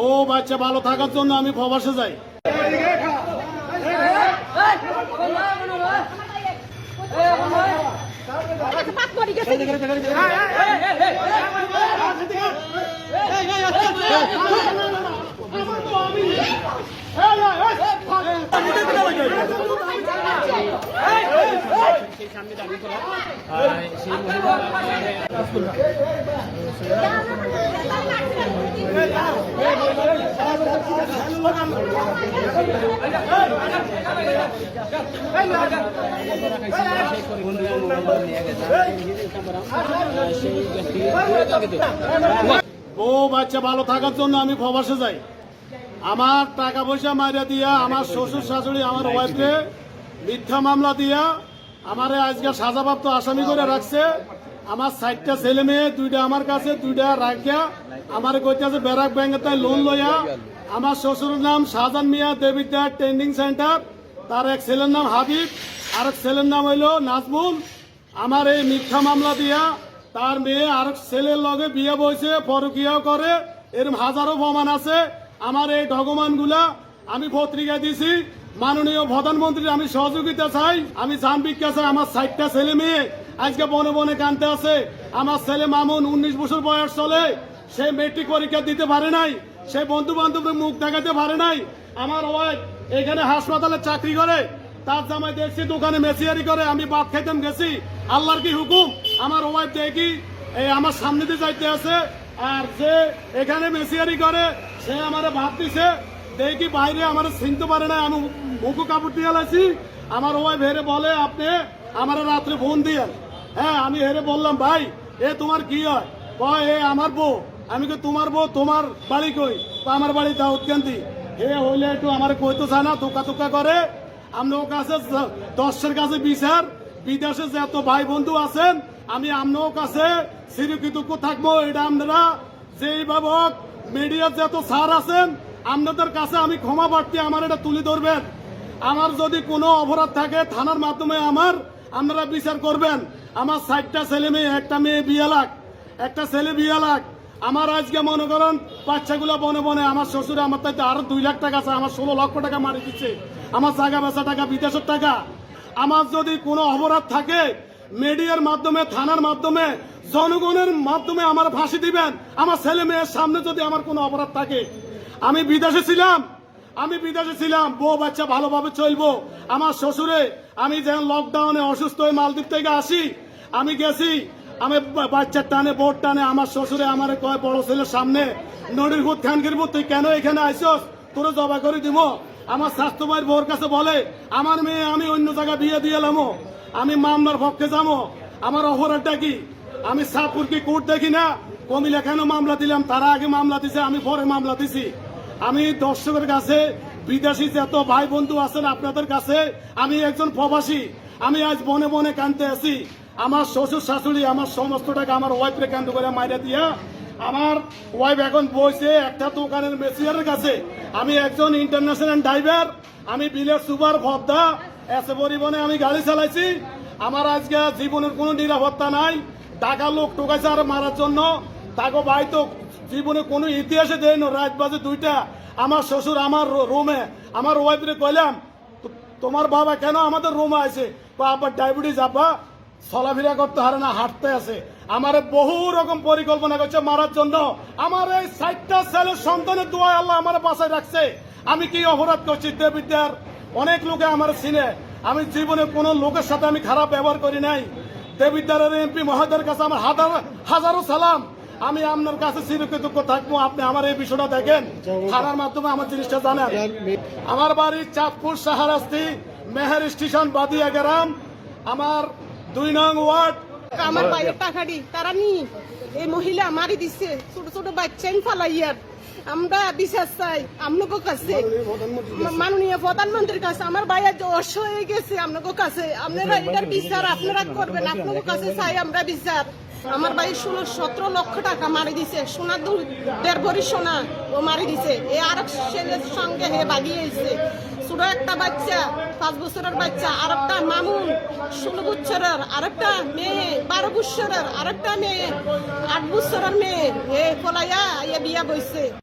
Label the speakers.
Speaker 1: ও বাচ্চা ভালো থাকার জন্য আমি প্রবাসে যাই। ও বাচ্চা ভালো থাকার জন্য আমি প্রবাসে যাই। আমার টাকা পয়সা মারিয়া দিয়া, আমার শ্বশুর শাশুড়ি আমার ওয়াইফকে মিথ্যা মামলা দিয়া আমারে আজকে সাজাপ্রাপ্ত আসামি করে রাখছে। আমার 60টা ছেলে মেয়ে, 2টা আমার কাছে, 2টা রাখিয়া আমার কইতেছে ব্যারাক ব্যাংকে তাই লোন লইয়া। আমার শ্বশুরের নাম শাহজাহান মিয়া, দেবিদ্যার ট্রেনিং সেন্টার। তার এক ছেলের নাম হাবিব, আর এক ছেলের নাম হইল নাজমুল। আমার এই মিথ্যা মামলা দিয়া তার মেয়ে আরেক ছেলের লগে বিয়ে বইছে, পরকীয়াও করে, এরকম হাজারো প্রমাণ আছে। আমার এই ডকুমেন্টগুলা আমি পত্রিকায় দিছি। মাননীয় প্রধানমন্ত্রীর আমি সহযোগিতা চাই। আমি জানবিক চাই। আমার 60টা ছেলে মেয়ে আজকে বনে বনে কানতে আছে। আমার ছেলে মামুন 19 বছর বয়স চলে, সে মেট্রিক পরীক্ষা দিতে পারে নাই, সে বন্ধু বান্ধবের মুখ দেখাতে পারে নাই। আমার ওয়াইফ এখানে হাসপাতালে চাকরি করে, তার জামাই দেখছি দোকানে মেসিয়ারি করে। আমি ভাত খাইতাম গেছি, আল্লাহর কি হুকুম আমার ওয়াইফ দেখি এই আমার সামনে দিয়ে যাইতে আছে। আর যে এখানে মেসিয়ারি করে সে আমার ভাত দিছে, দেখি বাইরে আমার চিনতে পারে না। আমি মুখো কাপড় দিয়ে লাইছি। আমার ওয়াইফ হেরে বলে আপনি আমার রাত্রে ফোন দিয়ে। হ্যাঁ, আমি হেরে বললাম ভাই এ তোমার কি হয়? কয় এ আমার বউ। আমি কি তোমার বউ? তোমার বাড়ি কই? আমার বাড়ি দাউদকান্দি। হে হইলে একটু আমার কইতো চায় না, তোকা তোকা করে। আপনার কাছে 10-এর কাছে বিচার, বিদেশে যে এত ভাই বন্ধু আছেন, আমি আপনার কাছে চিরকৃতজ্ঞ থাকবো। এটা আপনারা যেইভাবে মিডিয়ার যত স্যার আছেন আপনাদের কাছে আমি ক্ষমা প্রার্থী, আমার এটা তুলে ধরবেন। আমার যদি কোনো অপরাধ থাকে থানার মাধ্যমে আপনারা বিচার করবেন। আমার 60টা ছেলে মেয়ে, একটা মেয়ে 2 লাখ, একটা ছেলে 2 লাখ। আমার আজকে মনে করেন বাচ্চাগুলো বনে বনে, আমার শ্বশুরে আমার তাইতে আরো 2 লাখ টাকা আছে। আমার 16 লক্ষ টাকা মারি দিচ্ছে, আমার জায়গা বেচা টাকা, বিদেশের টাকা। আমার যদি কোনো অপরাধ থাকে মিডিয়ার মাধ্যমে, থানার মাধ্যমে, জনগণের মাধ্যমে আমার ফাঁসি দিবেন। আমার ছেলে মেয়ের সামনে যদি আমার কোনো অপরাধ থাকে। আমি বিদেশে ছিলাম, বউ বাচ্চা ভালোভাবে চলবো। আমার শ্বশুরে আমি যেন লকডাউনে অসুস্থ হয়ে মালদ্বীপ থেকে আসি, আমি গেছি, আমি বাচ্চার টানে বোট টানে আমার শ্বশুরে আমার কয় বড় ছেলের সামনে নদীর ভূত খানকির ভূত, তুই কেন এখানে আইসস, তোরে জবা করে দিব। আমার স্বাস্থ্য ভাইয়ের বউর কাছে বলে আমার মেয়ে আমি অন্য জায়গায় বিয়ে দিয়ে এলাম, আমি মামলার পক্ষে যাবো। আমার অপরাধটা কি? আমি সাপুর কি কোর্ট দেখি না? কমিলা কেন মামলা দিলাম? তারা আগে মামলা দিছে, আমি পরে মামলা দিছি। আমি দর্শকের কাছে, বিদেশি যত ভাই বন্ধু আছেন আপনাদের কাছে, আমি একজন প্রবাসী। আমি আজ বনে বনে কানতে আছি। আমার শ্বশুর শাশুড়ি আমার সমস্ত টাকা আমার ওয়াইফরে কান্দ করে মাইরা দিয়া, আমার ওয়াইফ এখন বইছে একটা দোকানের মেসিয়ারের কাছে। আমি একজন ইন্টারন্যাশনাল ড্রাইভার, আমি বিলের সুপার ভদ্দা, এসে পরিবহনে আমি গাড়ি চালাইছি। আমার আজকে জীবনের কোনো নিরাপত্তা নাই। টাকা লোক টোকাইছে আর মারার জন্য। তাকে ভাই তো জীবনে কোনো ইতিহাসে দেয় না। রাত বাজে 2টা, আমার শ্বশুর আমার রুমে, আমার ওয়াইফরে কইলাম তোমার বাবা কেন আমাদের রুমে আছে? আবার ডায়াবেটিস, আব্বা চলাফেরা করতে হারে না, হাঁটতে আছে। আমার বহু রকম পরিকল্পনা করছে মারার জন্য। আমার এই 60টা ছেলের সন্তানের দোয়ায় আল্লাহ আমার বাসায় রাখছে। আমি কি অপরাধ করছি? দেবিদ্যার অনেক লোকে আমার চিনে। আমি জীবনে কোনো লোকের সাথে আমি খারাপ ব্যবহার করি নাই। দেবিদ্যারের এমপি মহোদয়ের কাছে আমার হাজারো সালাম। আমি আপনার কাছে চিরকৃতজ্ঞ থাকবো। আপনি আমার এই বিষয়টা দেখেন, থানার মাধ্যমে আমার জিনিসটা জানেন। আমার বাড়ি চাঁদপুর শাহরাস্তি, মেহের স্টেশন, বাদিয়া গ্রাম, আমার 2 নং ওয়ার্ড।
Speaker 2: আমার বাইরের টাকাটি তারা নি এই মহিলা মারি দিচ্ছে, ছোট ছোট বাচ্চাই ফালাইয়ার। আমরা বিশ্বাস চাই আপনাদের কাছে, মাননীয় প্রধানমন্ত্রীর কাছে। আমার ভাইয়া অস হয়ে গেছে আপনাদের কাছে, আপনারা এটার বিচার আপনারা করবেন। আপনাদের কাছে চাই আমরা বিচার। আমার ভাই 16-17 লক্ষ টাকা মারি দিছে, সোনা 1.5 ভরি সোনা ও মারি দিছে। এ আর ছেলের সঙ্গে হে বাগিয়েছে। ছোট একটা বাচ্চা 5 বছরের বাচ্চা, আর একটা মামুন 16 বছরের, আরেকটা মেয়ে 12 বছরের, আরেকটা মেয়ে 8 বছরের মেয়ে, এ পলাইয়া বিয়া বইছে।